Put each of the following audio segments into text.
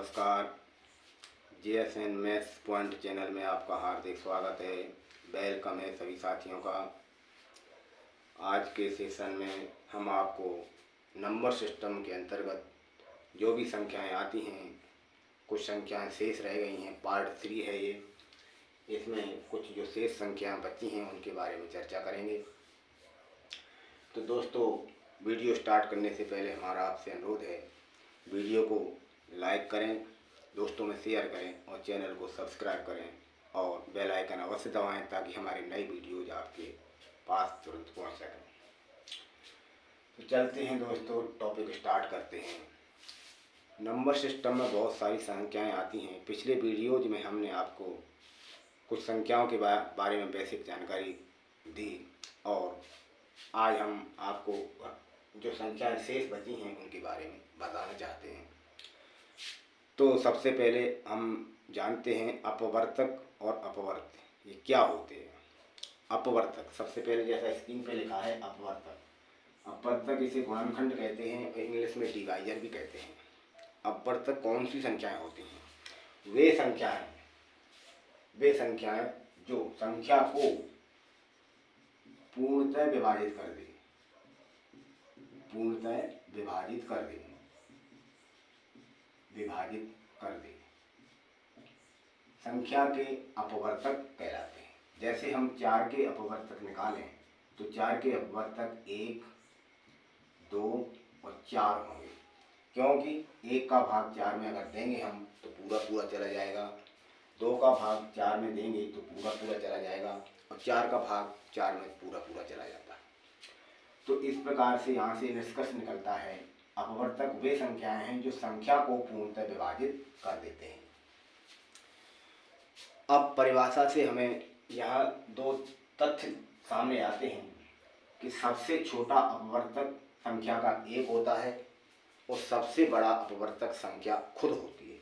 नमस्कार। JSN maths point channel में आपका हार्दिक स्वागत है। वेलकम है सभी साथियों का। आज के सेशन में हम आपको नंबर सिस्टम के अंतर्गत जो भी संख्याएं आती हैं, कुछ संख्याएं शेष रह गई हैं, पार्ट 3 है ये। इसमें कुछ जो शेष संख्याएं बची हैं उनके बारे में चर्चा करेंगे। तो दोस्तों, वीडियो स्टार्ट करने से पहले हमारा आपसे अनुरोध है, वीडियो को लाइक करें, दोस्तों में शेयर करें और चैनल को सब्सक्राइब करें और बेल आइकन अवश्य दबाएं ताकि हमारी नई वीडियोज आपके पास तुरंत पहुंच सकें। तो चलते हैं दोस्तों, टॉपिक स्टार्ट करते हैं। नंबर सिस्टम में बहुत सारी संख्याएं आती हैं। पिछले वीडियोज में हमने आपको कुछ संख्याओं के बारे में बेसिक जानकारी दी और आज हम आपको जो संख्याएं शेष बची हैं उनके बारे में बताना चाहते हैं। तो सबसे पहले हम जानते हैं अपवर्तक और अपवर्त ये क्या होते हैं। अपवर्तक सबसे पहले जैसा स्क्रीन पे लिखा है अपवर्तक। अपवर्तक इसे गुणनखंड कहते हैं और इंग्लिश में डिवाइजर भी कहते हैं। अपवर्तक कौन सी संख्याएं होती हैं? वे संख्याएं जो संख्या को पूर्णतः विभाजित कर दे, विभाजित कर दे संख्या के अपवर्तक कहलाते हैं। जैसे हम 4 के अपवर्तक निकालें तो 4 के अपवर्तक 1, 2 और 4 होंगे, क्योंकि 1 का भाग 4 में अगर देंगे हम तो पूरा चला जाएगा, 2 का भाग 4 में देंगे तो पूरा चला जाएगा और 4 का भाग 4 में पूरा चला जाता है। तो इस प्रकार से यहाँ से निष्कर्ष निकलता है, अपवर्तक वे संख्याएं हैं जो संख्या को पूर्णतः विभाजित कर देते हैं। अब परिभाषा से हमें यहाँ 2 तथ्य सामने आते हैं कि सबसे छोटा अपवर्तक संख्या का 1 होता है और सबसे बड़ा अपवर्तक संख्या खुद होती है।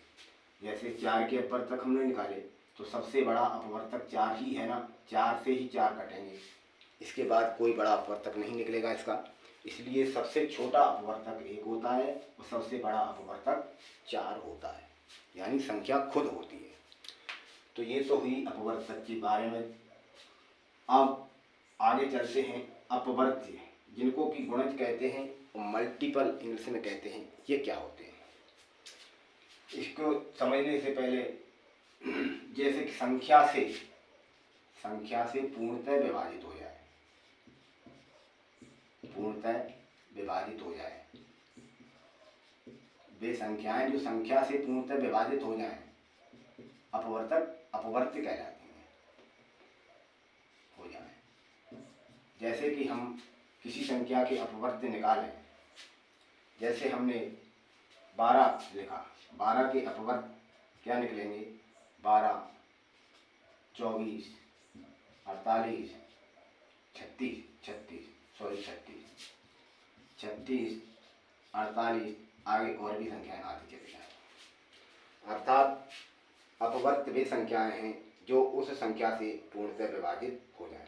जैसे 4 के अपवर्तक हमने निकाले तो सबसे बड़ा अपवर्तक 4 ही है ना, 4 से ही 4 कटेंगे, इसके बाद कोई बड़ा अपवर्तक नहीं निकलेगा इसका। इसलिए सबसे छोटा अपवर्तक 1 होता है और सबसे बड़ा अपवर्तक 4 होता है, यानी संख्या खुद होती है। तो ये तो हुई अपवर्तक के बारे में। अब आगे चलते हैं अपवर्त्य, जिनको कि गुणज कहते हैं और मल्टीपल इंग्लिश में कहते हैं। ये क्या होते हैं इसको समझने से पहले, जैसे कि संख्या से पूर्णतः विभाजित हो जाए, वे संख्याएं जो संख्या से पूर्णतः विभाजित हो जाएं अपवर्त्य कहलाती हैं। जैसे कि हम किसी संख्या के अपवर्त्य निकालें, जैसे हमने 12 लिखा, 12 के अपवर्त्य क्या निकलेंगे? 12, 24, 48, 36, 48, आगे और भी संख्याएं आती चली जाए। अर्थात अपवर्त्य वे संख्याएं हैं जो उस संख्या से पूर्णतः विभाजित हो जाए।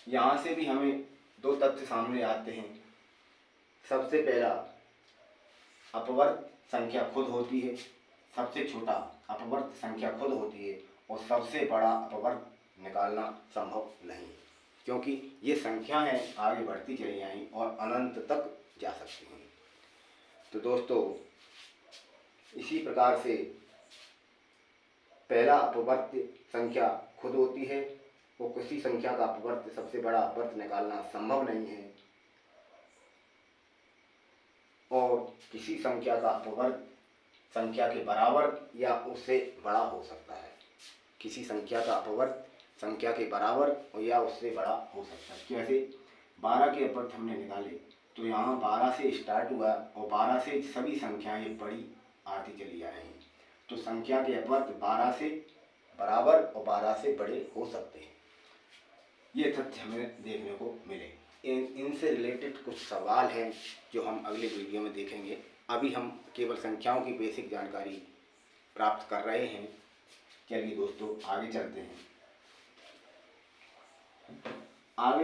यहाँ से भी हमें 2 तथ्य सामने आते हैं। सबसे पहला, अपवर्त्य संख्या खुद होती है, सबसे छोटा अपवर्त्य संख्या खुद होती है और सबसे बड़ा अपवर्त्य निकालना संभव नहीं है, क्योंकि ये संख्याएं आगे बढ़ती चली जाएंगी और अनंत तक जा सकती हैं। तो दोस्तों, इसी प्रकार से पहला अपवर्त्य संख्या खुद होती है और किसी संख्या का अपवर्त्य सबसे बड़ा अपवर्त्य निकालना संभव नहीं है, और किसी संख्या का अपवर्त्य संख्या के बराबर या उससे बड़ा हो सकता है। किसी संख्या का अपवर्त्य संख्या के बराबर या उससे बड़ा हो सकता है। कैसे? 12 के अपवर्त्य हमने निकाले तो यहाँ 12 से स्टार्ट हुआ और 12 से सभी संख्याएं बड़ी आती चली आ रही हैं। तो संख्या के अपवर्त्य 12 से बराबर और 12 से बड़े हो सकते हैं। ये तथ्य हमें देखने को मिले। इनसे रिलेटेड कुछ सवाल हैं जो हम अगले वीडियो में देखेंगे। अभी हम केवल संख्याओं की बेसिक जानकारी प्राप्त कर रहे हैं। चलिए दोस्तों, आगे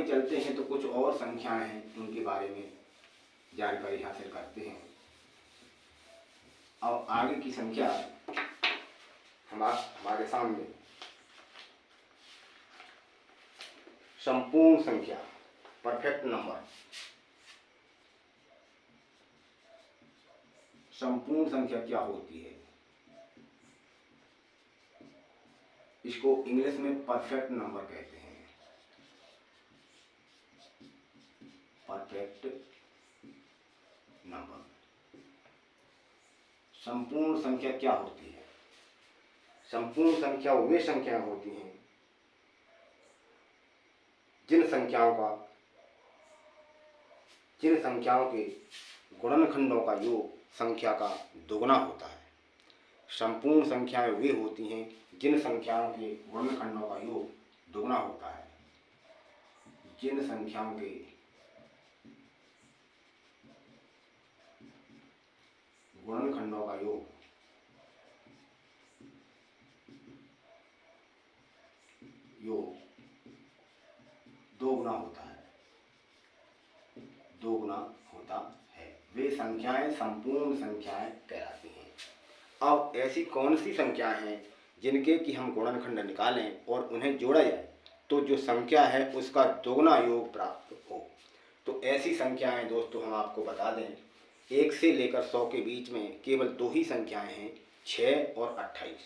चलते हैं तो कुछ और संख्याएं हैं, उनके बारे में जानकारी हासिल करते हैं। अब आगे की संख्या हमारे सामने संपूर्ण संख्या, परफेक्ट नंबर। संपूर्ण संख्या क्या होती है? इसको इंग्लिश में परफेक्ट नंबर कहते हैं। Perfect number. संपूर्ण संख्या क्या होती है? संपूर्ण संख्या वे संख्याएं होती हैं जिन संख्याओं के गुणनखंडों का योग संख्या का दोगुना होता है। संपूर्ण संख्याएं वे होती हैं जिन संख्याओं के गुणनखंडों का योग दोगुना होता है। जिन संख्याओं के गुणनखंडों का योग दोगुना होता है, वे संख्याएं संपूर्ण संख्याएं कहलाती हैं। अब ऐसी कौन सी संख्याएं हैं जिनके कि हम गुणनखंड निकालें और उन्हें जोड़ा जाए तो जो संख्या है उसका दोगुना योग प्राप्त हो? तो ऐसी संख्याएं दोस्तों हम आपको बता दें, 1 से लेकर 100 के बीच में केवल 2 ही संख्याएं हैं, 6 और 28।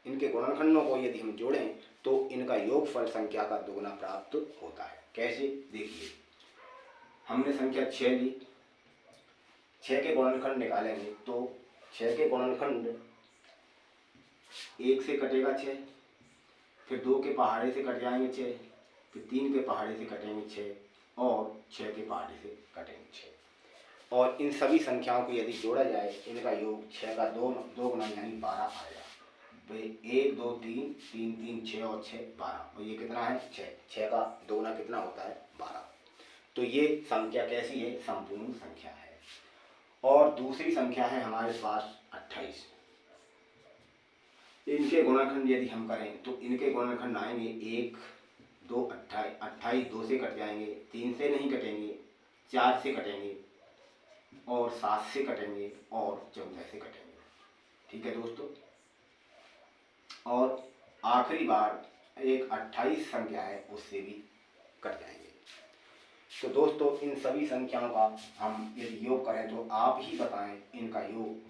इनके गुणनखंडों को यदि हम जोड़ें तो इनका योगफल संख्या का दोगुना प्राप्त होता है। कैसे? देखिए, हमने संख्या 6 ली, 6 के गुणनखंड निकालेंगे तो 6 के गुणनखंड 1 से कटेगा 6, फिर 2 के पहाड़े से कट जाएंगे 6, फिर 3 के पहाड़े से कटेंगे 6 और 6 के पहाड़े से कटेंगे 6। और इन सभी संख्याओं को यदि जोड़ा जाए इनका योग 6 का दोगुना यानी 12 आएगा। 1 2 3 3 3 6 और 6 12, और ये कितना है? 6 का दोगुना कितना होता है? 12। तो ये संख्या कैसी है? संपूर्ण संख्या है। और दूसरी संख्या है हमारे पास 28। इनके गुणनखंड यदि हम करें तो इनके गुणनखंड आएंगे 1 2 28, 28 2 से कट जाएंगे, 3 से नहीं कटेंगे, 4 से कटेंगे और 7 से कटेंगे और 14 से कटेंगे। ठीक है दोस्तों। और आखिरी बार एक 28 संख्या है उससे भी कट जाएंगे। तो दोस्तों इन सभी संख्याओं का हम यदि योग करें तो आप ही बताएं, इनका योग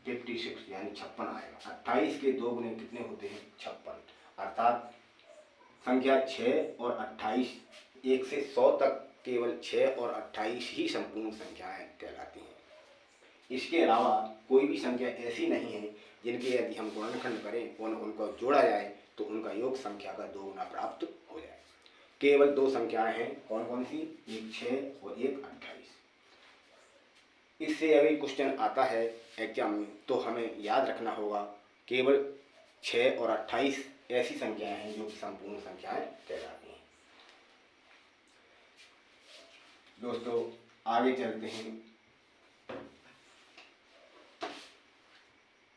56 यानी 56 आएगा। 28 के दोगुने कितने होते हैं? 56। अर्थात संख्या 6 और 28, 1 से 100 तक केवल 6 और 28 ही संपूर्ण संख्याएं कहलाती हैं। इसके अलावा कोई भी संख्या ऐसी नहीं है जिनके यदि हम गुणनखंड करें और उनको जोड़ा जाए तो उनका योग संख्या का दोगुना प्राप्त हो जाए। केवल 2 संख्याएं हैं, कौन कौन सी? एक 6 और एक 28। इससे अभी क्वेश्चन आता है एग्जाम में तो हमें याद रखना होगा केवल 6 और 28 ऐसी संख्याएं हैं जो कि संपूर्ण संख्याएं कहलाती हैं। दोस्तों आगे चलते हैं,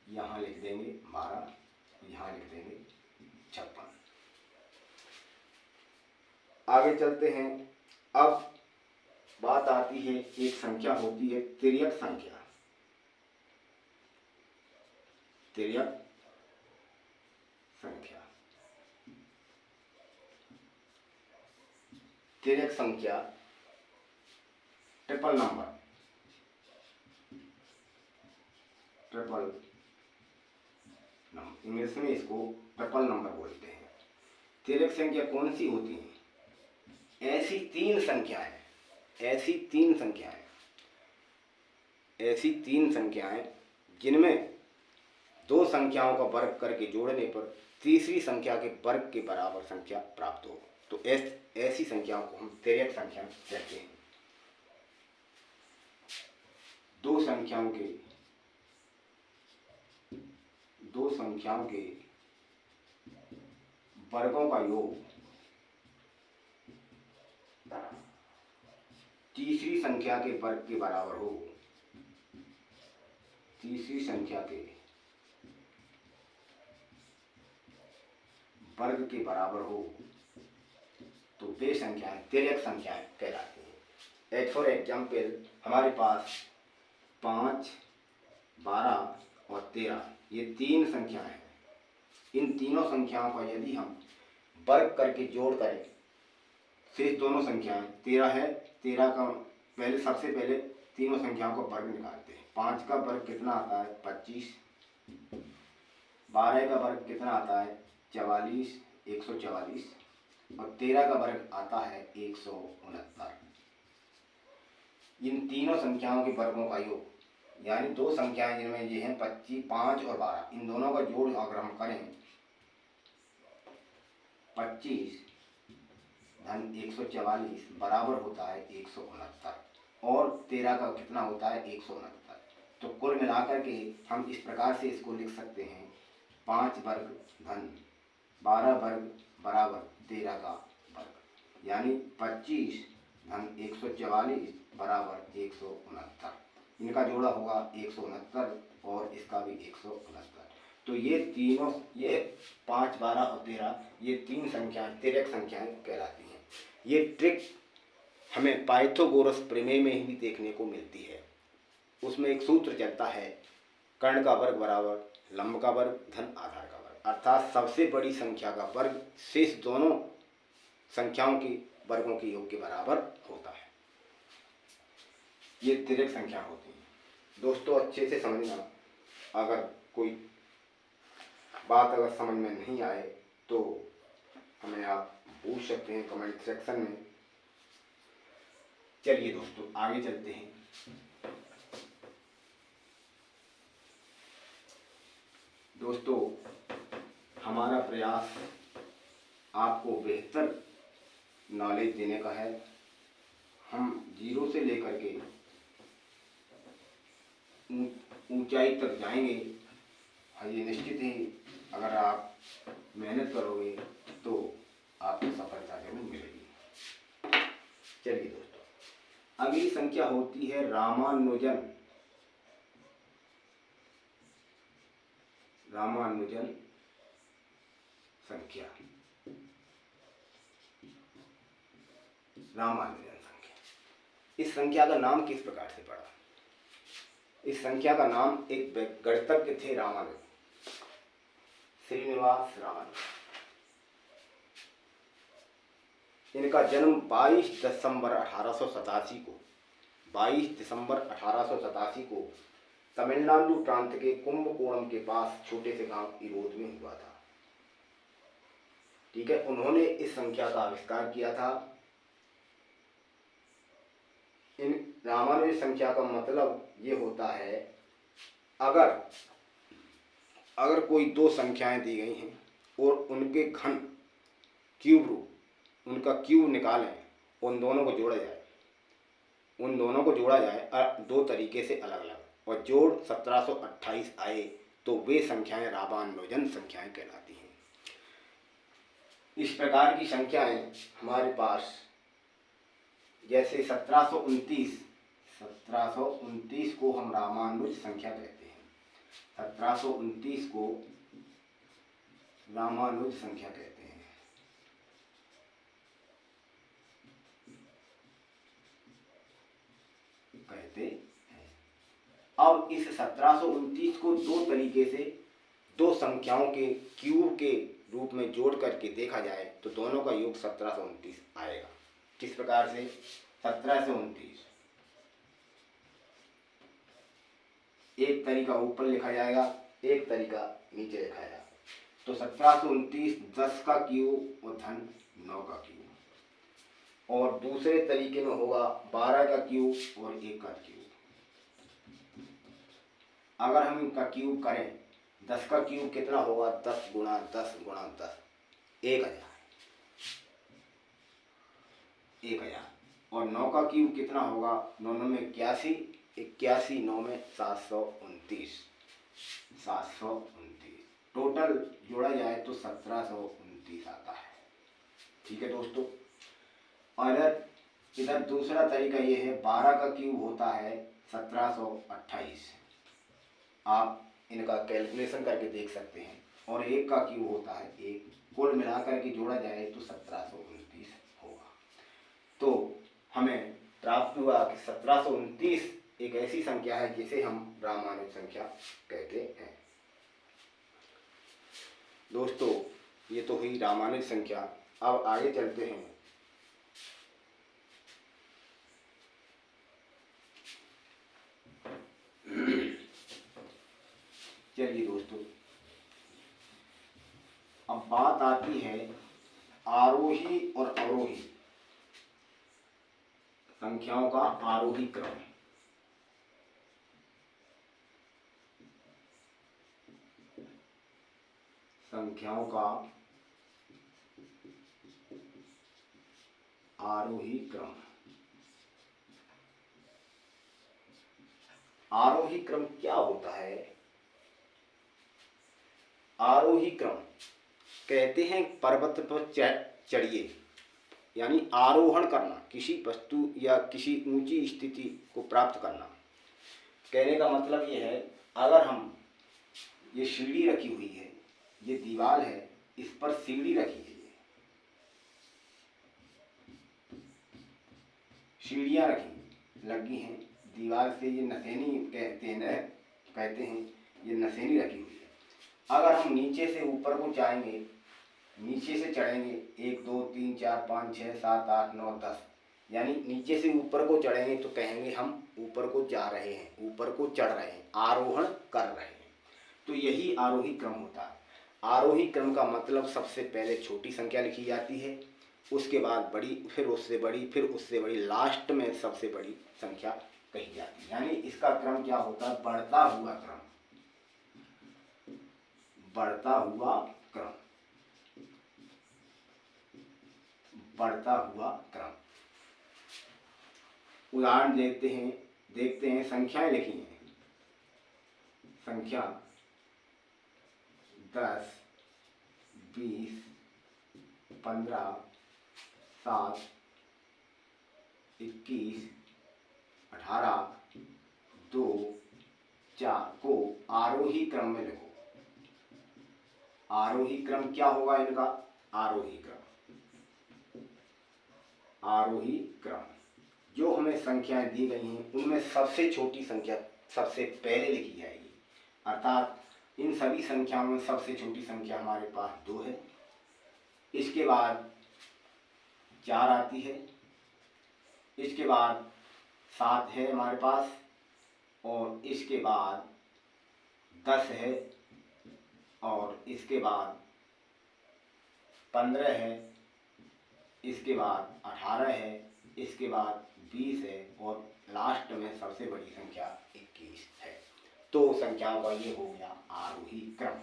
यहाँ लिख देंगे 12, यहाँ लिख देंगे 56। आगे चलते हैं। अब बात आती है, एक संख्या होती है तिर्यक संख्या। तिर्यक संख्या, तिर्यक संख्या ट्रिपल नंबर, इंग्लिश में इसको ट्रिपल नंबर बोलते हैं। तिर्यक संख्या कौन सी होती है? ऐसी तीन संख्याएं जिनमें 2 संख्याओं का वर्ग करके जोड़ने पर तीसरी संख्या के वर्ग के बराबर संख्या प्राप्त हो, तो ऐसी संख्याओं को हम तिर्यक संख्या कहते हैं। 2 संख्याओं के वर्गों का योग तीसरी संख्या के वर्ग के बराबर हो, तीसरी संख्या के वर्ग के बराबर हो, तो वे संख्याएं तिर्यक संख्याएं कहलाती हैं। एज फॉर एग्जाम्पल हमारे पास 5 12 और 13 ये 3 संख्याएं हैं। इन तीनों संख्याओं का यदि हम वर्ग करके जोड़ करें, शेष दोनों संख्याएं 13 है, 13 का सबसे पहले तीनों संख्याओं का वर्ग निकालते हैं। 5 का वर्ग कितना आता है? 25। 12 का वर्ग कितना आता है? 44, 144। और 13 का वर्ग आता है 169। इन तीनों संख्याओं के वर्गों का योग, यानी दो संख्याएं जिनमें ये हैं 25, 5 और 12, इन दोनों का जोड़ अगर हम करें 25 धन 144 बराबर होता है 169 और 13 का कितना होता है? 169। तो कुल मिलाकर के हम इस प्रकार से इसको लिख सकते हैं 5 वर्ग धन 12 वर्ग बराबर 13 का वर्ग, यानी 25 धन 144 बराबर 169। इनका जोड़ा होगा 169 और इसका भी 169। तो ये तीनों, ये 5, 12 और 13, ये 3 संख्याएं तिर्यक संख्याएं कहलाती हैं। ये ट्रिक हमें पाइथागोरस प्रमेय में ही देखने को मिलती है। उसमें एक सूत्र चलता है, कर्ण का वर्ग बराबर लंब का वर्ग धन आधार का वर्ग, अर्थात सबसे बड़ी संख्या का वर्ग शेष दोनों संख्याओं के वर्गों के योग के बराबर होता है। ये तिर्यक संख्या होती है। दोस्तों अच्छे से समझना, अगर कोई बात अगर समझ में नहीं आए तो हमें आप पूछ सकते हैं कमेंट सेक्शन में। चलिए दोस्तों आगे चलते हैं। दोस्तों हमारा प्रयास आपको बेहतर नॉलेज देने का है। हम 0 से लेकर के ऊंचाई तक जाएंगे, ये निश्चित ही अगर आप मेहनत करोगे तो आपको सफलता जरूर मिलेगी। चलिए दोस्तों अगली संख्या होती है रामानुजन संख्या। रामानुजन संख्या, इस संख्या का नाम किस प्रकार से पड़ा? इस संख्या का नाम एक गणितज्ञ थे रामानुजन, श्रीनिवास रामानुजन। इनका जन्म 22 दिसंबर 1887 को तमिलनाडु प्रांत के कुंभकोणम के पास छोटे से गांव इरोद में हुआ था। ठीक है, उन्होंने इस संख्या का आविष्कार किया था। इन रामानुज संख्या का मतलब ये होता है, अगर कोई दो संख्याएं दी गई हैं और उनके घन क्यूब रूप, उनका क्यूब निकालें, उन दोनों को जोड़ा जाए दो तरीके से अलग अलग, और जोड़ 1728 आए तो वे संख्याएं रामानुजन संख्याएं कहलाती हैं। इस प्रकार की संख्याएं हमारे पास, जैसे 1729 को हम रामानुज संख्या कहते हैं। 1729 को रामानुज संख्या कहते हैं। अब इस 1729 को दो तरीके से दो संख्याओं के क्यूब के रूप में जोड़ करके देखा जाए तो दोनों का योग 1729 आएगा। किस प्रकार से? 1729 एक तरीका ऊपर लिखा जाएगा, एक तरीका नीचे लिखा जाएगा। तो 1729 10 का क्यूब और धन 9 का क्यूब, और दूसरे तरीके में होगा 12 का क्यूब और 1 का क्यूब। अगर हम इनका क्यूब करें, 10 का क्यूब कितना होगा? 10 गुणा 10 गुणा 10, 1000। और 9 का क्यूब कितना होगा? 9 में 81, 81 9 में 729। टोटल जोड़ा जाए तो 1729 आता है। ठीक है दोस्तों, और इधर दूसरा तरीका ये है, 12 का क्यूब होता है 1728। आप इनका कैलकुलेशन करके देख सकते हैं। और 1 का क्यूब होता है 1। कुल मिलाकर के जोड़ा जाए तो 1729 होगा। तो हमें प्राप्त हुआ कि 1729 एक ऐसी संख्या है जिसे हम रामानुज संख्या कहते हैं। दोस्तों, ये तो हुई रामानुज संख्या। अब आगे चलते हैं। चलिए दोस्तों, अब बात आती है आरोही और अवरोही संख्याओं का आरोही क्रम। संख्याओं का आरोही क्रम। आरोही क्रम क्या होता है? आरोही क्रम कहते हैं पर्वत पर चढ़िए, यानी आरोहण करना, किसी वस्तु या किसी ऊंची स्थिति को प्राप्त करना। कहने का मतलब ये है, अगर हम ये सीढ़ी रखी हुई है, ये दीवार है, इस पर सीढ़ी रखी है, सीढ़ियाँ रखी लगी हैं दीवार से, ये नसेनी कहते हैं, ये नसेनी रखी हुई है। अगर हम नीचे से ऊपर को जाएंगे, नीचे से चढ़ेंगे, 1 2 3 4 5 6 7 8 9 10, यानी नीचे से ऊपर को चढ़ेंगे तो कहेंगे हम ऊपर को जा रहे हैं, ऊपर को चढ़ रहे हैं, आरोहण कर रहे हैं। तो यही आरोही क्रम होता है। आरोही क्रम का मतलब सबसे पहले छोटी संख्या लिखी जाती है, उसके बाद बड़ी, फिर उससे बड़ी, फिर उससे बड़ी, लास्ट में सबसे बड़ी संख्या कही जाती है। यानी इसका क्रम क्या होता है? बढ़ता हुआ क्रम। बढ़ता हुआ क्रम। बढ़ता हुआ क्रम। उदाहरण देखते हैं संख्याएं लिखी हैं। संख्या 10 20 15 7 21 18 2 4 को आरोही क्रम में लिखो। आरोही क्रम क्या होगा इनका? आरोही क्रम। आरोही क्रम जो हमें संख्याएं दी गई हैं उनमें सबसे छोटी संख्या सबसे पहले लिखी जाएगी। अर्थात इन सभी संख्याओं में सबसे छोटी संख्या हमारे पास 2 है, इसके बाद 4 आती है, इसके बाद 7 है हमारे पास, और इसके बाद 10 है, और इसके बाद 15 है, इसके बाद 18 है, इसके बाद 20 है, और लास्ट में सबसे बड़ी संख्या 21 है। तो संख्याओं का ये हो गया आरोही क्रम,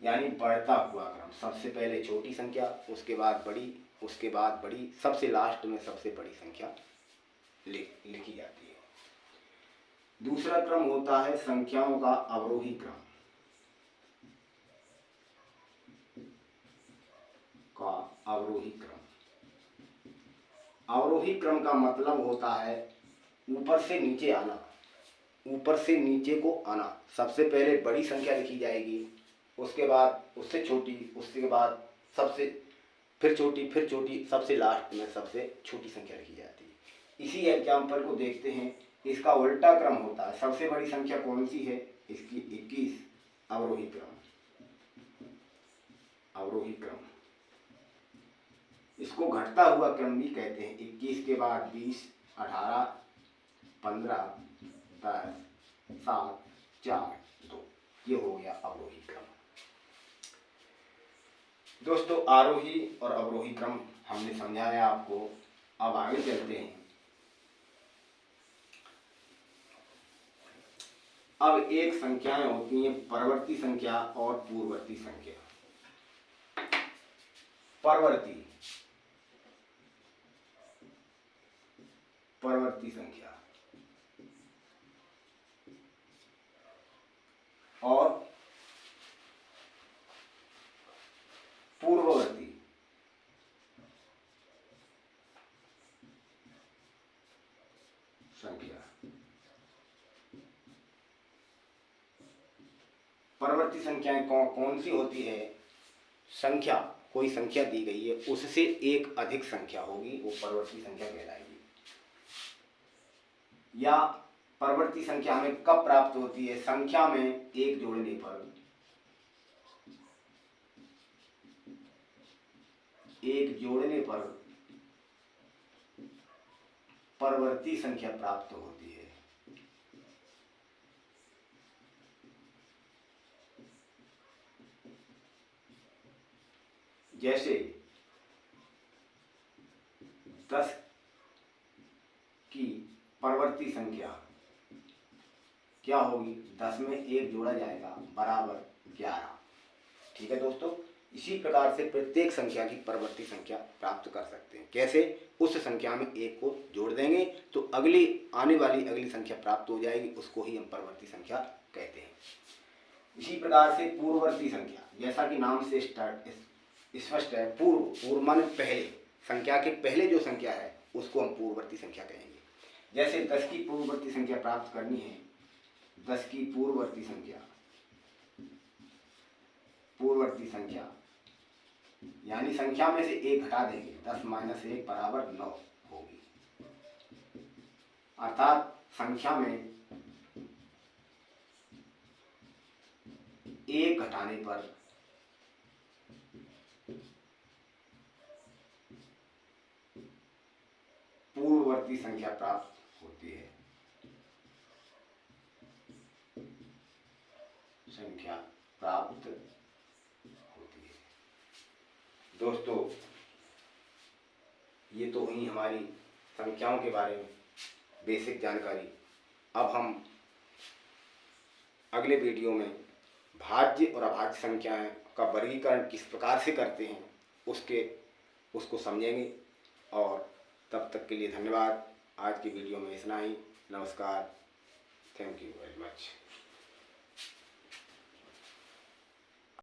यानी बढ़ता हुआ क्रम। सबसे पहले छोटी संख्या, उसके बाद बड़ी, उसके बाद बड़ी, सबसे लास्ट में सबसे बड़ी संख्या लिखी जाती है। दूसरा क्रम होता है संख्याओं का अवरोही क्रम। अवरोही क्रम। अवरोही क्रम का मतलब होता है ऊपर से नीचे आना, ऊपर से नीचे को आना। सबसे पहले बड़ी संख्या लिखी जाएगी, उसके बाद उससे छोटी, उसके बाद सबसे फिर छोटी, सबसे लास्ट में सबसे छोटी संख्या लिखी जाती है। इसी एग्जाम्पल को देखते हैं। इसका उल्टा क्रम होता है। सबसे बड़ी संख्या कौन सी है? इसकी 21, अवरोही क्रम। अवरोही क्रम इसको घटता हुआ क्रम भी कहते हैं। 21 के बाद 20, 18, 15, 10, 7, 4, 2, ये हो गया अवरोही क्रम। दोस्तों, आरोही और अवरोही क्रम हमने समझाया आपको। अब आगे चलते हैं। अब एक संख्याएं होती हैं परवर्ती संख्या और पूर्ववर्ती संख्या। परवर्ती संख्या और पूर्ववर्ती संख्या। परवर्ती संख्याएं कौन सी होती है? संख्या, कोई संख्या दी गई है, उससे एक अधिक संख्या होगी, वो परवर्ती संख्या कहलाएगी। या परवर्ती संख्या हमें कब प्राप्त होती है? संख्या में एक जोड़ने पर, एक जोड़ने पर परवर्ती संख्या प्राप्त होती है। जैसे 10 की परवर्ती संख्या क्या होगी? 10 में एक जोड़ा जाएगा बराबर 11। ठीक है दोस्तों, इसी प्रकार से प्रत्येक संख्या की परवर्ती संख्या प्राप्त कर सकते हैं। कैसे? उस संख्या में एक को जोड़ देंगे तो अगली आने वाली अगली संख्या प्राप्त हो जाएगी, उसको ही हम परवर्ती संख्या कहते हैं। इसी प्रकार से पूर्ववर्ती संख्या, जैसा कि नाम से स्पष्ट है, पूर्व, पूर्व माने पहले, संख्या के पहले जो संख्या है उसको हम पूर्ववर्ती संख्या कहेंगे। जैसे 10 की पूर्ववर्ती संख्या प्राप्त करनी है, 10 की पूर्ववर्ती संख्या, पूर्ववर्ती संख्या यानी संख्या में से एक घटा देंगे, 10 - 1 बराबर 9 होगी। अर्थात संख्या में एक घटाने पर पूर्ववर्ती संख्या प्राप्त होती है। संख्या प्राप्त होती है। दोस्तों, ये तो हुई हमारी संख्याओं के बारे में बेसिक जानकारी। अब हम अगले वीडियो में भाज्य और अभाज्य संख्याएं का वर्गीकरण किस प्रकार से करते हैं उसको समझेंगे। और तब तक के लिए धन्यवाद। आज की वीडियो में इतना ही। नमस्कार। Thank you very much.